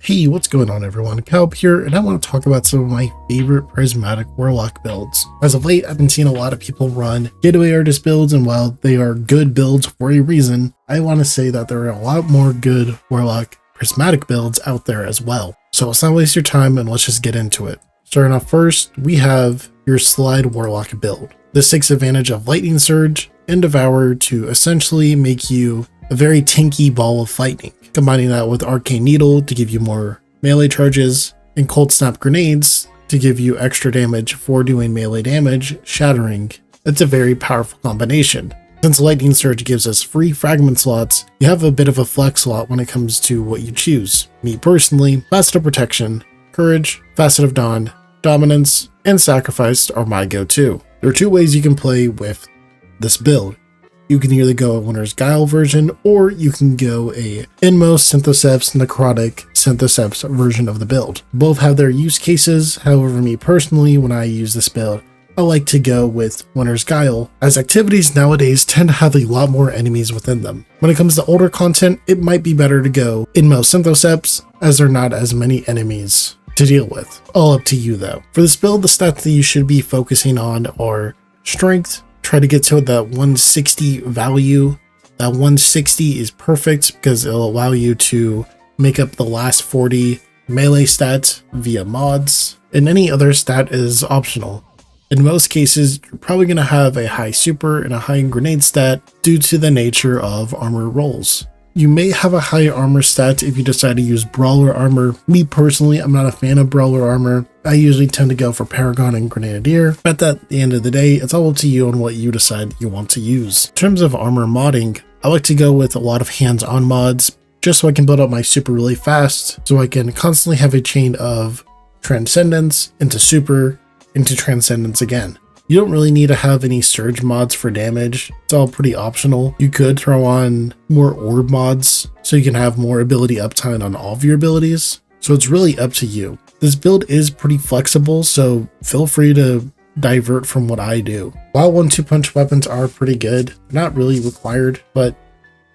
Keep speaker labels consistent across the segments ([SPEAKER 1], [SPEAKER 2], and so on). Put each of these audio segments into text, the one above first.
[SPEAKER 1] Hey, what's going on everyone? Calb here, and I want to talk about some of my favorite Prismatic Warlock builds. As of late, I've been seeing a lot of people run Getaway Artist builds, and while they are good builds for a reason, I want to say that there are a lot more good Warlock Prismatic builds out there as well. So let's not waste your time and let's just get into it. Starting off first, we have your Slide Warlock build. This takes advantage of Lightning Surge and Devour to essentially make you a very tanky ball of lightning. Combining that with Arcane Needle to give you more melee charges, and Cold Snap Grenades to give you extra damage for doing melee damage, shattering. It's a very powerful combination. Since Lightning Surge gives us free fragment slots, you have a bit of a flex slot when it comes to what you choose. Me personally, Facet of Protection, Courage, Facet of Dawn, Dominance, and Sacrifice are my go-to. There are two ways you can play with this build. You can either go a Winter's Guile version, or you can go a Inmost Synthoceps Necrotic Synthoceps version of the build. Both have their use cases, however me personally, when I use this build, I like to go with Winter's Guile, as activities nowadays tend to have a lot more enemies within them. When it comes to older content, it might be better to go Inmost Synthoceps, as there are not as many enemies to deal with. All up to you though. For this build, the stats that you should be focusing on are Strength. Try to get to that 160 value. That 160 is perfect because it'll allow you to make up the last 40 melee stats via mods, and any other stat is optional. In most cases, you're probably going to have a high super and a high grenade stat due to the nature of armor rolls. You may have a high armor stat if you decide to use Brawler armor. Me personally, I'm not a fan of Brawler armor. I usually tend to go for Paragon and Grenadier, but at the end of the day, it's all up to you on what you decide you want to use. In terms of armor modding, I like to go with a lot of hands-on mods, just so I can build up my super really fast, so I can constantly have a chain of Transcendence into super into Transcendence again. You don't really need to have any surge mods for damage. It's all pretty optional. You could throw on more orb mods so you can have more ability uptime on all of your abilities. So it's really up to you. This build is pretty flexible, so feel free to divert from what I do. While 1-2 punch weapons are pretty good, not really required, but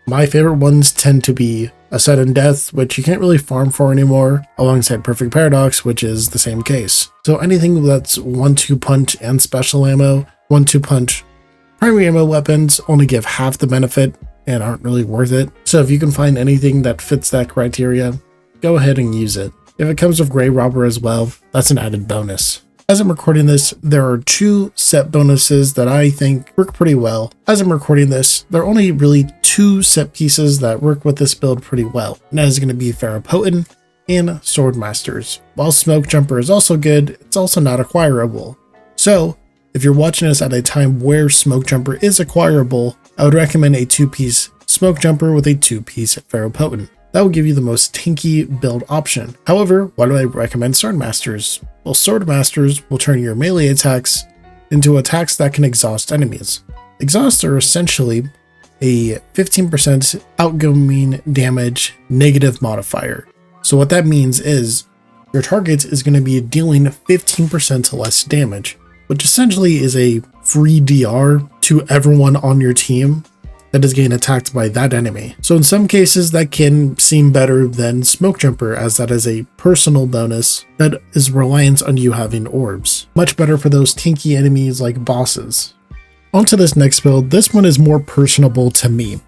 [SPEAKER 1] my favorite ones tend to be a Sudden Death, which you can't really farm for anymore, alongside Perfect Paradox, which is the same case. So anything that's 1-2 punch and special ammo, 1-2 punch primary ammo weapons only give half the benefit and aren't really worth it. So if you can find anything that fits that criteria, go ahead and use it. If it comes with Grey Robber as well, that's an added bonus. As I'm recording this, there are two set bonuses that I think work pretty well. As I'm recording this, there are only really two set pieces that work with this build pretty well, and that is going to be Ferropotent and Swordmasters. While Smoke Jumper is also good, it's also not acquirable. So, if you're watching this at a time where Smoke Jumper is acquirable, I would recommend a 2-piece Smoke Jumper with a 2-piece Ferropotent. That will give you the most tanky build option. However, why do I recommend Swordmasters? Well, Swordmasters will turn your melee attacks into attacks that can exhaust enemies. Exhausts are essentially a 15% outgoing damage negative modifier. So what that means is your target is going to be dealing 15% less damage, which essentially is a free DR to everyone on your team that is getting attacked by that enemy. So in some cases that can seem better than Smoke Jumper, as that is a personal bonus that is reliant on you having orbs. Much better for those tanky enemies like bosses. Onto this next build. This one is more personable to me.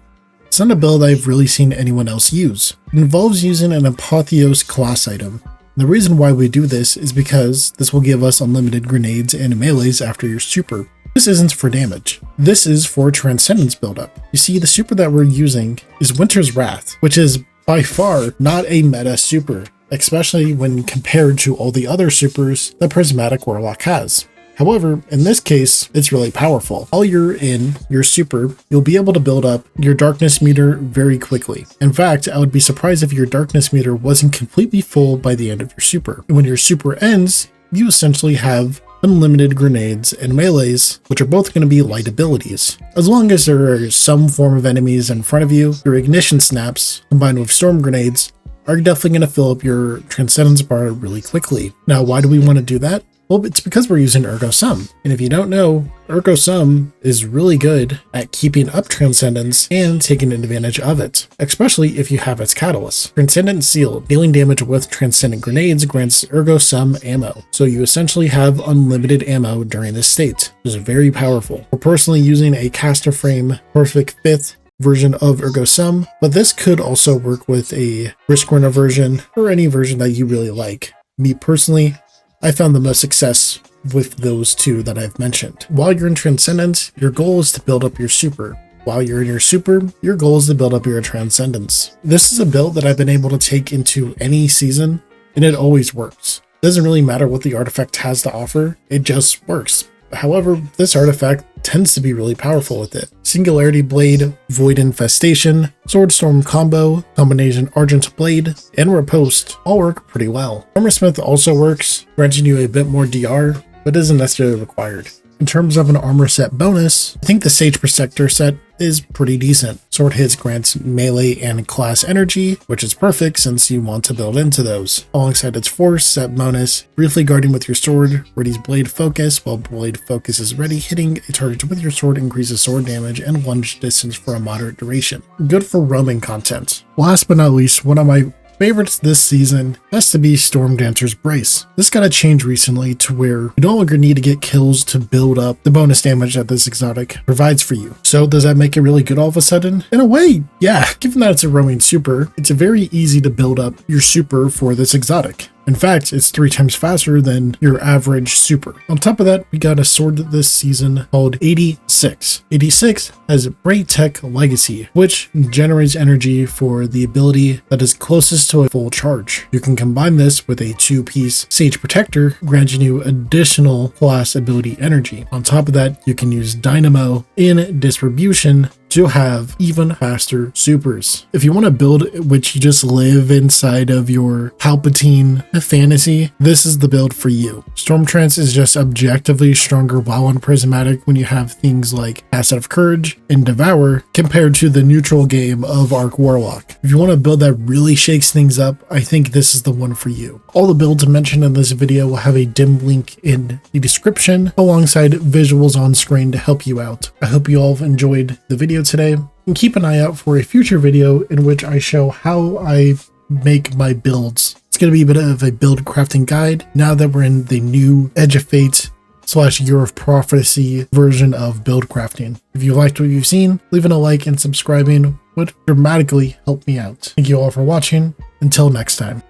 [SPEAKER 1] It's not a build I've really seen anyone else use. It involves using an Apotheosis class item. The reason why we do this is because this will give us unlimited grenades and melees after your super. This isn't for damage. This is for Transcendence buildup. You see, the super that we're using is Winter's Wrath, which is by far not a meta super, especially when compared to all the other supers that Prismatic Warlock has. However, in this case, it's really powerful. While you're in your super, you'll be able to build up your darkness meter very quickly. In fact, I would be surprised if your darkness meter wasn't completely full by the end of your super. And when your super ends, you essentially have unlimited grenades and melees, which are both going to be light abilities. As long as there are some form of enemies in front of you, your ignition snaps combined with storm grenades are definitely going to fill up your Transcendence bar really quickly. Now, why do we want to do that? Well, it's because we're using Ergo Sum. And if you don't know, Ergo Sum is really good at keeping up Transcendence and taking advantage of it, especially if you have its catalyst. Transcendent Seal, dealing damage with Transcendent Grenades grants Ergo Sum ammo. So you essentially have unlimited ammo during this state, which is very powerful. We're personally using a caster frame Perfect 5th version of Ergo Sum, but this could also work with a Risk Runner version or any version that you really like. Me personally, I found the most success with those two that I've mentioned. While you're in Transcendence, your goal is to build up your super. While you're in your super, your goal is to build up your Transcendence. This is a build that I've been able to take into any season, and it always works. It doesn't really matter what the artifact has to offer, it just works. However, this artifact tends to be really powerful with it. Singularity Blade, Void Infestation, Swordstorm combo, combination Argent Blade, and Riposte all work pretty well. Armorsmith also works, granting you a bit more DR, but isn't necessarily required. In terms of an armor set bonus, I think the Sage Protector set is pretty decent. Sword hits grants melee and class energy, which is perfect since you want to build into those. Alongside its force set bonus, briefly guarding with your sword, readies Blade Focus. While Blade Focus is ready, hitting a target with your sword increases sword damage and lunge distance for a moderate duration. Good for roaming content. Last but not least, one of my favorites this season has to be Stormdancer's Brace. This got a change recently to where you no longer need to get kills to build up the bonus damage that this exotic provides for you. So does that make it really good all of a sudden? In a way, yeah. Given that it's a roaming super, it's very easy to build up your super for this exotic. In fact, it's 3 times faster than your average super. On top of that, we got a sword this season called 86. 86 has Great Tech Legacy, which generates energy for the ability that is closest to a full charge. You can combine this with a 2-piece Sage Protector, granting you additional class ability energy. On top of that, you can use Dynamo in Distribution to have even faster supers. If you want to build which you just live inside of your Palpatine fantasy, this is the build for you. Stormtrance is just objectively stronger while on Prismatic when you have things like Asset of Courage and Devour compared to the neutral game of Arc Warlock. If you want a build that really shakes things up, I think this is the one for you. All the builds mentioned in this video will have a dim link in the description alongside visuals on screen to help you out. I hope you all have enjoyed the video today, and keep an eye out for a future video in which I show how I make my builds. It's going to be a bit of a build crafting guide now that we're in the new Edge of Fate / Year of Prophecy version of build crafting. If you liked what you've seen, leaving a like and subscribing would dramatically help me out. Thank you all for watching. Until next time.